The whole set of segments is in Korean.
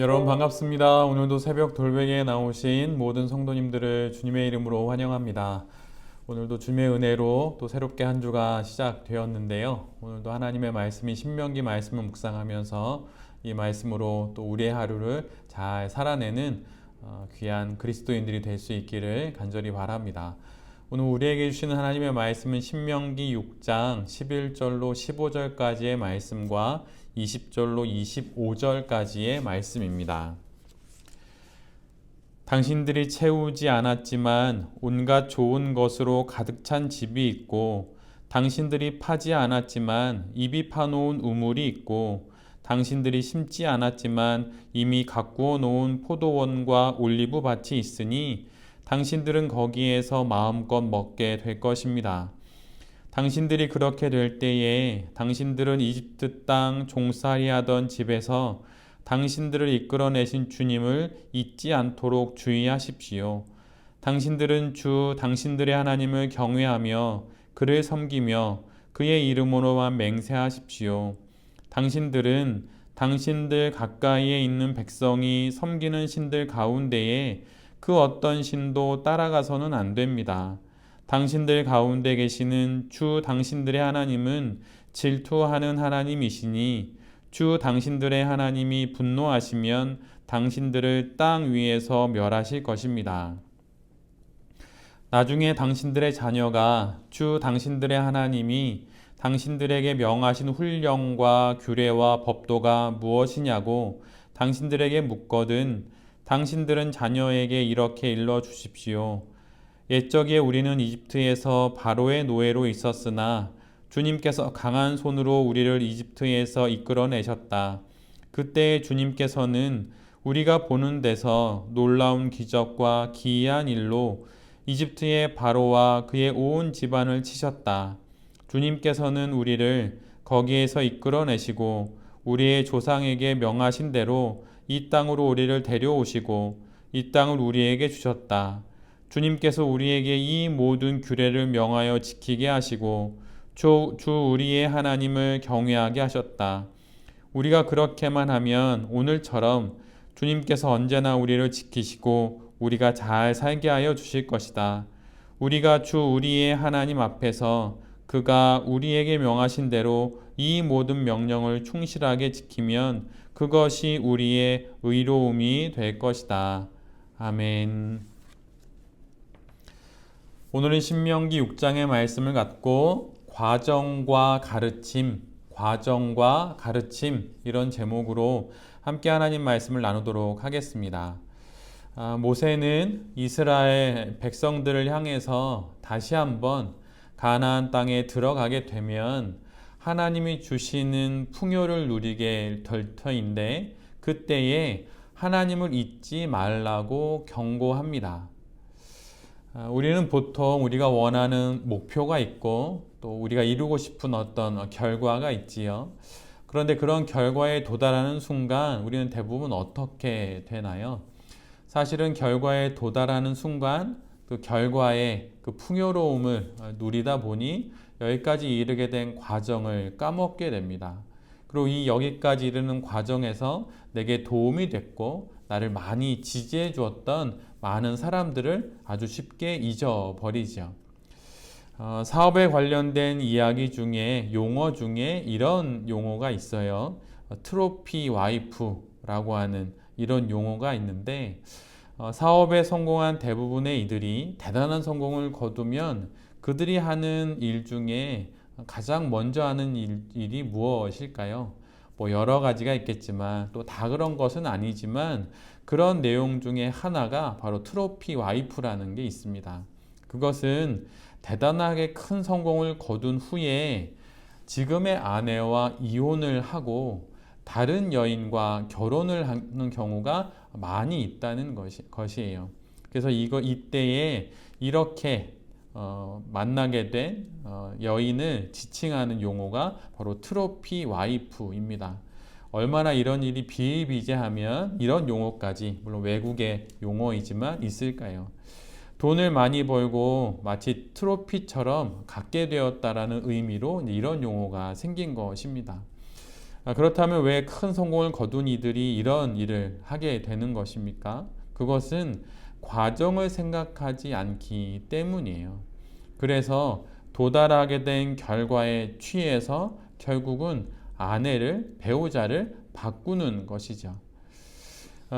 여러분 반갑습니다. 오늘도 새벽 돌베개에 나오신 모든 성도님들을 주님의 이름으로 환영합니다. 오늘도 주님의 은혜로 또 새롭게 한 주가 시작되었는데요. 오늘도 하나님의 말씀이 신명기 말씀을 묵상하면서 이 말씀으로 또 우리의 하루를 잘 살아내는 귀한 그리스도인들이 될 수 있기를 간절히 바랍니다. 오늘 우리에게 주시는 하나님의 말씀은 신명기 6장 11절로 15절까지의 말씀과 20절로 25절까지의 말씀입니다. 당신들이 채우지 않았지만 온갖 좋은 것으로 가득 찬 집이 있고, 당신들이 파지 않았지만 입이 파놓은 우물이 있고, 당신들이 심지 않았지만 이미 가꾸어 놓은 포도원과 올리브 밭이 있으니 당신들은 거기에서 마음껏 먹게 될 것입니다. 당신들이 그렇게 될 때에 당신들은 이집트 땅 종살이 하던 집에서 당신들을 이끌어내신 주님을 잊지 않도록 주의하십시오. 당신들은 주 당신들의 하나님을 경외하며 그를 섬기며 그의 이름으로만 맹세하십시오. 당신들은 당신들 가까이에 있는 백성이 섬기는 신들 가운데에 그 어떤 신도 따라가서는 안 됩니다. 당신들 가운데 계시는 주 당신들의 하나님은 질투하는 하나님이시니 주 당신들의 하나님이 분노하시면 당신들을 땅 위에서 멸하실 것입니다. 나중에 당신들의 자녀가 주 당신들의 하나님이 당신들에게 명하신 훈령과 규례와 법도가 무엇이냐고 당신들에게 묻거든 당신들은 자녀에게 이렇게 일러 주십시오. 옛적에 우리는 이집트에서 바로의 노예로 있었으나 주님께서 강한 손으로 우리를 이집트에서 이끌어내셨다. 그때 주님께서는 우리가 보는 데서 놀라운 기적과 기이한 일로 이집트의 바로와 그의 온 집안을 치셨다. 주님께서는 우리를 거기에서 이끌어내시고 우리의 조상에게 명하신 대로 이 땅으로 우리를 데려오시고 이 땅을 우리에게 주셨다. 주님께서 우리에게 이 모든 규례를 명하여 지키게 하시고 주 우리의 하나님을 경외하게 하셨다. 우리가 그렇게만 하면 오늘처럼 주님께서 언제나 우리를 지키시고 우리가 잘 살게 하여 주실 것이다. 우리가 주 우리의 하나님 앞에서 그가 우리에게 명하신 대로 이 모든 명령을 충실하게 지키면 그것이 우리의 의로움이 될 것이다. 아멘. 오늘은 신명기 6장의 말씀을 갖고 과정과 가르침 이런 제목으로 함께 하나님 말씀을 나누도록 하겠습니다. 모세는 이스라엘 백성들을 향해서 다시 한번 가나안 땅에 들어가게 되면 하나님이 주시는 풍요를 누리게 될 터인데 그때에 하나님을 잊지 말라고 경고합니다. 우리는 보통 우리가 원하는 목표가 있고 또 우리가 이루고 싶은 어떤 결과가 있지요. 그런데 그런 결과에 도달하는 순간 우리는 대부분 어떻게 되나요? 사실은 결과에 도달하는 순간 그 결과의 그 풍요로움을 누리다 보니 여기까지 이르게 된 과정을 까먹게 됩니다. 그리고 이 여기까지 이르는 과정에서 내게 도움이 됐고 나를 많이 지지해 주었던 많은 사람들을 아주 쉽게 잊어버리죠. 사업에 관련된 이야기 중에 용어 중에 이런 용어가 있어요. 트로피 와이프라고 하는 이런 용어가 있는데 사업에 성공한 대부분의 이들이 대단한 성공을 거두면 그들이 하는 일 중에 가장 먼저 하는 일이 무엇일까요? 뭐 여러 가지가 있겠지만 또 다 그런 것은 아니지만 그런 내용 중에 하나가 바로 트로피 와이프라는 게 있습니다. 그것은 대단하게 큰 성공을 거둔 후에 지금의 아내와 이혼을 하고 다른 여인과 결혼을 하는 경우가 많이 있다는 것이에요. 그래서 이때에 이렇게 만나게 된 여인을 지칭하는 용어가 바로 트로피 와이프입니다. 얼마나 이런 일이 비일비재하면 이런 용어까지, 물론 외국의 용어이지만 있을까요? 돈을 많이 벌고 마치 트로피처럼 갖게 되었다라는 의미로 이런 용어가 생긴 것입니다. 그렇다면 왜 큰 성공을 거둔 이들이 이런 일을 하게 되는 것입니까? 그것은 과정을 생각하지 않기 때문이에요. 그래서 도달하게 된 결과에 취해서 결국은 아내를, 배우자를 바꾸는 것이죠.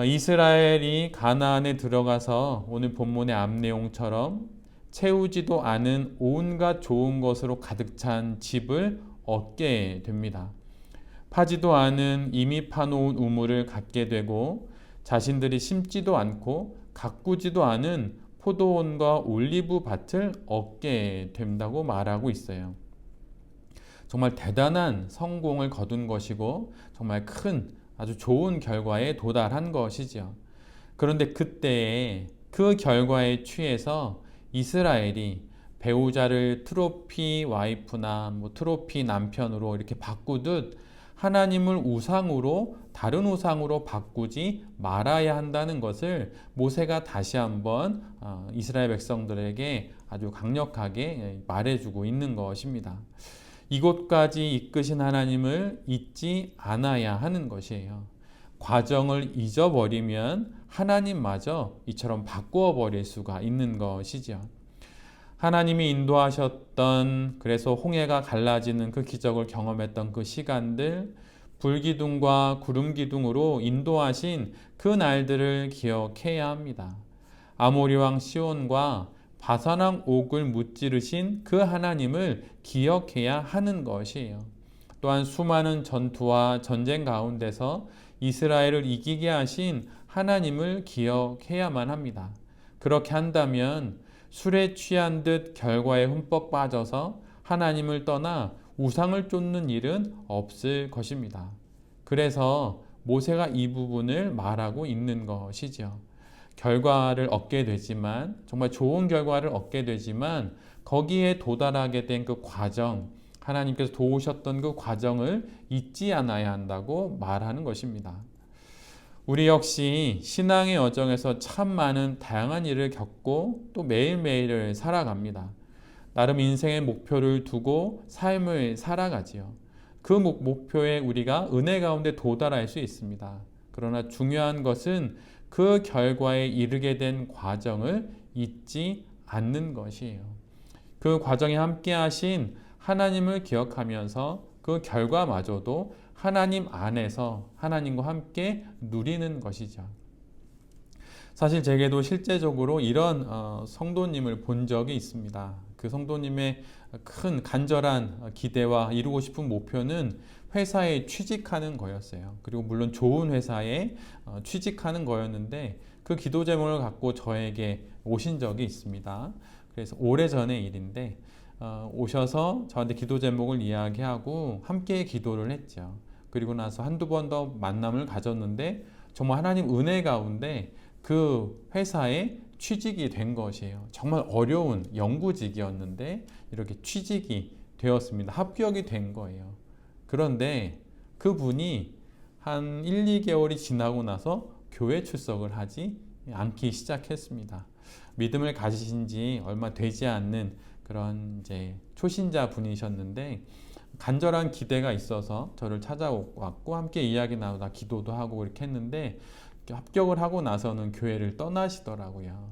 이스라엘이 가나안에 들어가서 오늘 본문의 앞 내용처럼 채우지도 않은 온갖 좋은 것으로 가득 찬 집을 얻게 됩니다. 파지도 않은 이미 파놓은 우물을 갖게 되고 자신들이 심지도 않고 가꾸지도 않은 포도원과 올리브 밭을 얻게 된다고 말하고 있어요. 정말 대단한 성공을 거둔 것이고 정말 큰 아주 좋은 결과에 도달한 것이죠. 그런데 그때에 그 결과에 취해서 이스라엘이 배우자를 트로피 와이프나 트로피 남편으로 이렇게 바꾸듯 하나님을 우상으로 다른 우상으로 바꾸지 말아야 한다는 것을 모세가 다시 한번 이스라엘 백성들에게 아주 강력하게 말해주고 있는 것입니다. 이곳까지 이끄신 하나님을 잊지 않아야 하는 것이에요. 과정을 잊어버리면 하나님마저 이처럼 바꾸어 버릴 수가 있는 것이죠. 하나님이 인도하셨던, 그래서 홍해가 갈라지는 그 기적을 경험했던 그 시간들, 불기둥과 구름기둥으로 인도하신 그 날들을 기억해야 합니다. 아모리 왕 시온과 바산왕 옥을 무찌르신 그 하나님을 기억해야 하는 것이에요. 또한 수많은 전투와 전쟁 가운데서 이스라엘을 이기게 하신 하나님을 기억해야만 합니다. 그렇게 한다면 술에 취한 듯 결과에 흠뻑 빠져서 하나님을 떠나 우상을 쫓는 일은 없을 것입니다. 그래서 모세가 이 부분을 말하고 있는 것이죠. 결과를 얻게 되지만, 정말 좋은 결과를 얻게 되지만 거기에 도달하게 된 그 과정, 하나님께서 도우셨던 그 과정을 잊지 않아야 한다고 말하는 것입니다. 우리 역시 신앙의 여정에서 참 많은 다양한 일을 겪고 또 매일매일을 살아갑니다. 나름 인생의 목표를 두고 삶을 살아가지요. 그 목표에 우리가 은혜 가운데 도달할 수 있습니다. 그러나 중요한 것은 그 결과에 이르게 된 과정을 잊지 않는 것이에요. 그 과정에 함께 하신 하나님을 기억하면서 그 결과마저도 하나님 안에서 하나님과 함께 누리는 것이죠. 사실 제게도 실제적으로 이런 성도님을 본 적이 있습니다. 그 성도님의 큰 간절한 기대와 이루고 싶은 목표는 회사에 취직하는 거였어요. 그리고 물론 좋은 회사에 취직하는 거였는데 그 기도 제목을 갖고 저에게 오신 적이 있습니다. 그래서 오래전의 일인데 오셔서 저한테 기도 제목을 이야기하고 함께 기도를 했죠. 그리고 나서 한두 번 더 만남을 가졌는데 정말 하나님 은혜 가운데 그 회사에 취직이 된 것이에요. 정말 어려운 연구직이었는데 이렇게 취직이 되었습니다. 합격이 된 거예요. 그런데 그분이 한 1, 2개월이 지나고 나서 교회 출석을 하지 않기 시작했습니다. 믿음을 가지신 지 얼마 되지 않는 그런 이제 초신자 분이셨는데 간절한 기대가 있어서 저를 찾아왔고 함께 이야기 나누다 기도도 하고 이렇게 했는데 합격을 하고 나서는 교회를 떠나시더라고요.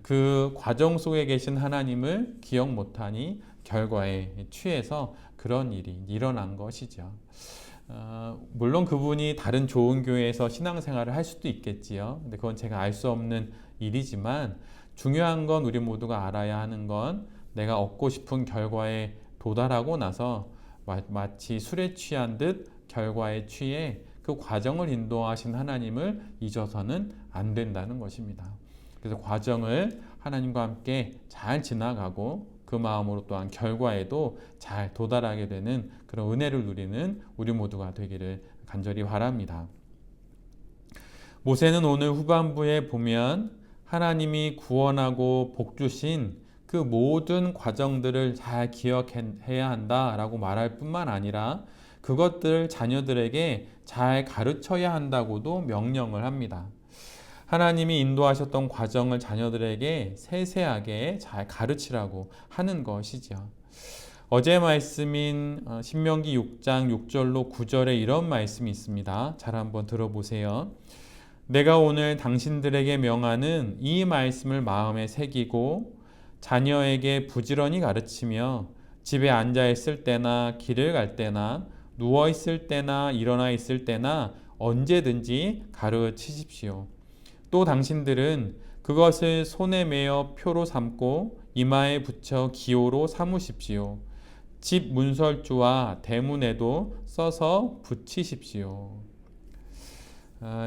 그 과정 속에 계신 하나님을 기억 못하니 결과에 취해서 그런 일이 일어난 것이죠. 물론 그분이 다른 좋은 교회에서 신앙생활을 할 수도 있겠지요. 근데 그건 제가 알 수 없는 일이지만 중요한 건 우리 모두가 알아야 하는 건 내가 얻고 싶은 결과에 도달하고 나서 마치 술에 취한 듯 결과에 취해 그 과정을 인도하신 하나님을 잊어서는 안 된다는 것입니다. 그래서 과정을 하나님과 함께 잘 지나가고 그 마음으로 또한 결과에도 잘 도달하게 되는 그런 은혜를 누리는 우리 모두가 되기를 간절히 바랍니다. 모세는 오늘 후반부에 보면 하나님이 구원하고 복 주신 그 모든 과정들을 잘 기억해야 한다라고 말할 뿐만 아니라 그것들을 자녀들에게 잘 가르쳐야 한다고도 명령을 합니다. 하나님이 인도하셨던 과정을 자녀들에게 세세하게 잘 가르치라고 하는 것이죠. 어제 말씀인 신명기 6장 6절로 9절에 이런 말씀이 있습니다. 잘 한번 들어보세요. 내가 오늘 당신들에게 명하는 이 말씀을 마음에 새기고 자녀에게 부지런히 가르치며 집에 앉아 있을 때나 길을 갈 때나 누워 있을 때나 일어나 있을 때나 언제든지 가르치십시오. 또 당신들은 그것을 손에 메어 표로 삼고 이마에 붙여 기호로 삼으십시오. 집 문설주와 대문에도 써서 붙이십시오.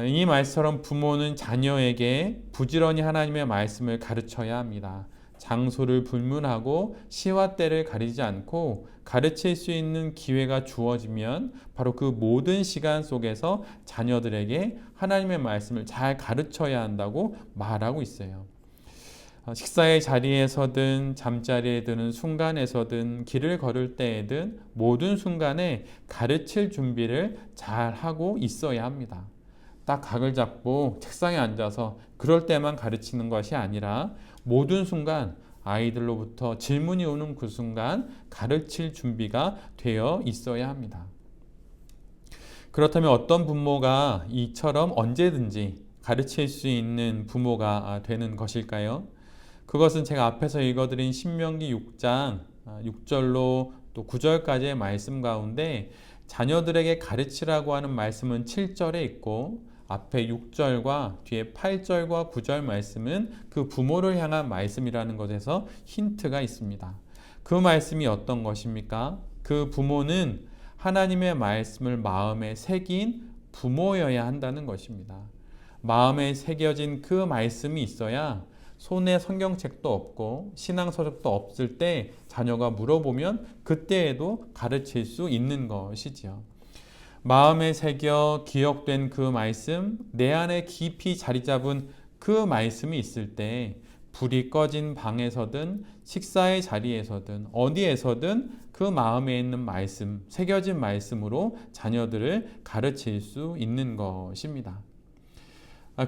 이 말씀처럼 부모는 자녀에게 부지런히 하나님의 말씀을 가르쳐야 합니다. 장소를 불문하고 시와 때를 가리지 않고 가르칠 수 있는 기회가 주어지면 바로 그 모든 시간 속에서 자녀들에게 하나님의 말씀을 잘 가르쳐야 한다고 말하고 있어요. 식사의 자리에서든 잠자리에 드는 순간에서든 길을 걸을 때에든 모든 순간에 가르칠 준비를 잘 하고 있어야 합니다. 딱 각을 잡고 책상에 앉아서 그럴 때만 가르치는 것이 아니라 모든 순간 아이들로부터 질문이 오는 그 순간 가르칠 준비가 되어 있어야 합니다. 그렇다면 어떤 부모가 이처럼 언제든지 가르칠 수 있는 부모가 되는 것일까요? 그것은 제가 앞에서 읽어드린 신명기 6장 6절로 또 9절까지의 말씀 가운데 자녀들에게 가르치라고 하는 말씀은 7절에 있고 앞에 6절과 뒤에 8절과 9절 말씀은 그 부모를 향한 말씀이라는 것에서 힌트가 있습니다. 그 말씀이 어떤 것입니까? 그 부모는 하나님의 말씀을 마음에 새긴 부모여야 한다는 것입니다. 마음에 새겨진 그 말씀이 있어야 손에 성경책도 없고 신앙서적도 없을 때 자녀가 물어보면 그때에도 가르칠 수 있는 것이지요. 마음에 새겨 기억된 그 말씀, 내 안에 깊이 자리 잡은 그 말씀이 있을 때 불이 꺼진 방에서든 식사의 자리에서든 어디에서든 그 마음에 있는 말씀, 새겨진 말씀으로 자녀들을 가르칠 수 있는 것입니다.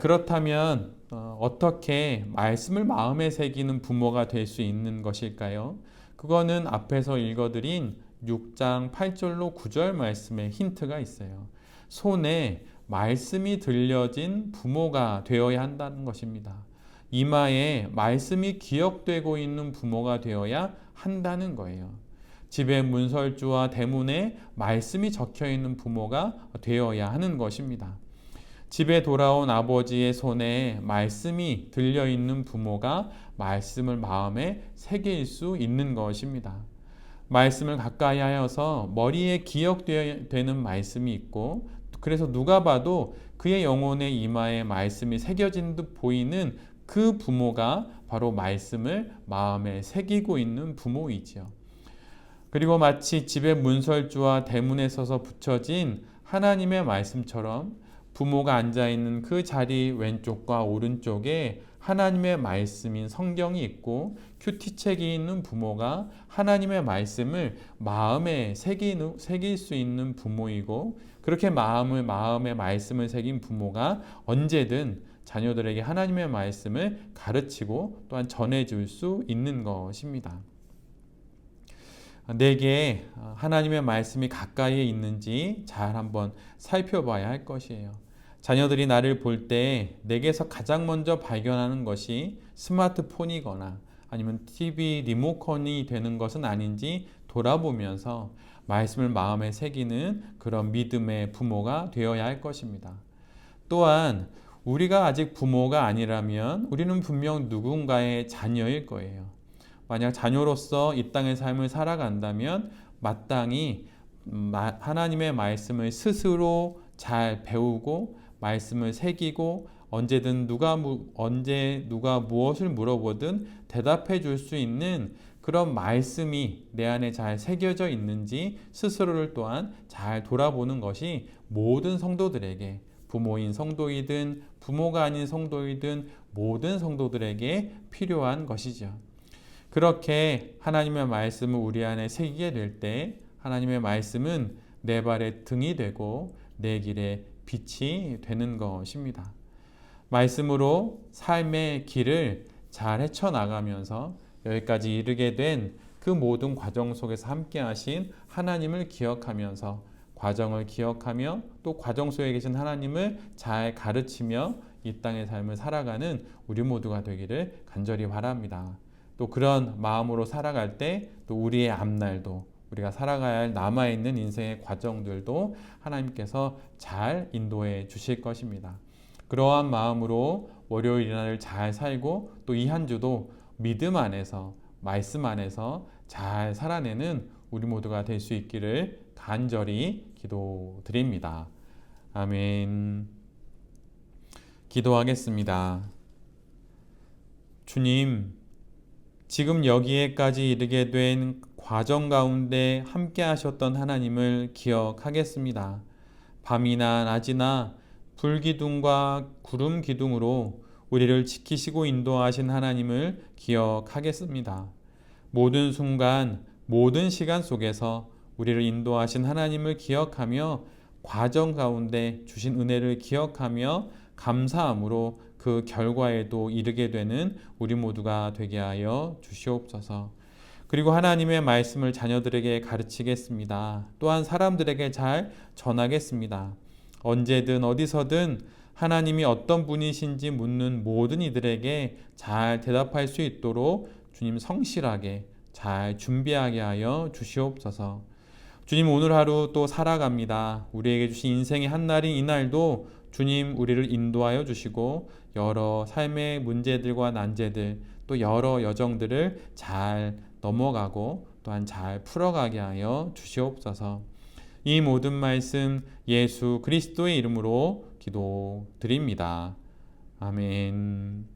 그렇다면 어떻게 말씀을 마음에 새기는 부모가 될 수 있는 것일까요? 그거는 앞에서 읽어드린 6장 8절로 9절 말씀에 힌트가 있어요. 손에 말씀이 들려진 부모가 되어야 한다는 것입니다. 이마에 말씀이 기억되고 있는 부모가 되어야 한다는 거예요. 집의 문설주와 대문에 말씀이 적혀 있는 부모가 되어야 하는 것입니다. 집에 돌아온 아버지의 손에 말씀이 들려있는 부모가 말씀을 마음에 새길 수 있는 것입니다. 말씀을 가까이 하여서 머리에 기억되는 말씀이 있고 그래서 누가 봐도 그의 영혼의 이마에 말씀이 새겨진 듯 보이는 그 부모가 바로 말씀을 마음에 새기고 있는 부모이지요. 그리고 마치 집의 문설주와 대문에 서서 붙여진 하나님의 말씀처럼 부모가 앉아있는 그 자리 왼쪽과 오른쪽에 하나님의 말씀인 성경이 있고 큐티책이 있는 부모가 하나님의 말씀을 마음에 새길 수 있는 부모이고 그렇게 마음에 말씀을 새긴 부모가 언제든 자녀들에게 하나님의 말씀을 가르치고 또한 전해줄 수 있는 것입니다. 내게 하나님의 말씀이 가까이에 있는지 잘 한번 살펴봐야 할 것이에요. 자녀들이 나를 볼 때 내게서 가장 먼저 발견하는 것이 스마트폰이거나 아니면 TV 리모컨이 되는 것은 아닌지 돌아보면서 말씀을 마음에 새기는 그런 믿음의 부모가 되어야 할 것입니다. 또한 우리가 아직 부모가 아니라면 우리는 분명 누군가의 자녀일 거예요. 만약 자녀로서 이 땅의 삶을 살아간다면 마땅히 하나님의 말씀을 스스로 잘 배우고 말씀을 새기고 언제든 누가 무엇을 물어보든 대답해 줄 수 있는 그런 말씀이 내 안에 잘 새겨져 있는지 스스로를 또한 잘 돌아보는 것이 모든 성도들에게 부모인 성도이든 부모가 아닌 성도이든 모든 성도들에게 필요한 것이죠. 그렇게 하나님의 말씀을 우리 안에 새기게 될 때 하나님의 말씀은 내 발의 등이 되고 내 길의 빛이 되는 것입니다. 말씀으로 삶의 길을 잘 헤쳐나가면서 여기까지 이르게 된 그 모든 과정 속에서 함께 하신 하나님을 기억하면서 과정을 기억하며 또 과정 속에 계신 하나님을 잘 가르치며 이 땅의 삶을 살아가는 우리 모두가 되기를 간절히 바랍니다. 또 그런 마음으로 살아갈 때 또 우리의 앞날도 우리가 살아가야 할 남아있는 인생의 과정들도 하나님께서 잘 인도해 주실 것입니다. 그러한 마음으로 월요일날을 잘 살고 또 이 한 주도 믿음 안에서 말씀 안에서 잘 살아내는 우리 모두가 될 수 있기를 간절히 기도드립니다. 아멘. 기도하겠습니다. 주님, 지금 여기에까지 이르게 된 과정 가운데 함께 하셨던 하나님을 기억하겠습니다. 밤이나 낮이나 불기둥과 구름 기둥으로 우리를 지키시고 인도하신 하나님을 기억하겠습니다. 모든 순간, 모든 시간 속에서 우리를 인도하신 하나님을 기억하며 과정 가운데 주신 은혜를 기억하며 감사함으로 그 결과에도 이르게 되는 우리 모두가 되게 하여 주시옵소서. 그리고 하나님의 말씀을 자녀들에게 가르치겠습니다. 또한 사람들에게 잘 전하겠습니다. 언제든 어디서든 하나님이 어떤 분이신지 묻는 모든 이들에게 잘 대답할 수 있도록 주님 성실하게 잘 준비하게 하여 주시옵소서. 주님, 오늘 하루 또 살아갑니다. 우리에게 주신 인생의 한날인 이날도 주님 우리를 인도하여 주시고 여러 삶의 문제들과 난제들 또 여러 여정들을 잘 넘어가고 또한 잘 풀어가게 하여 주시옵소서. 이 모든 말씀 예수 그리스도의 이름으로 기도드립니다. 아멘.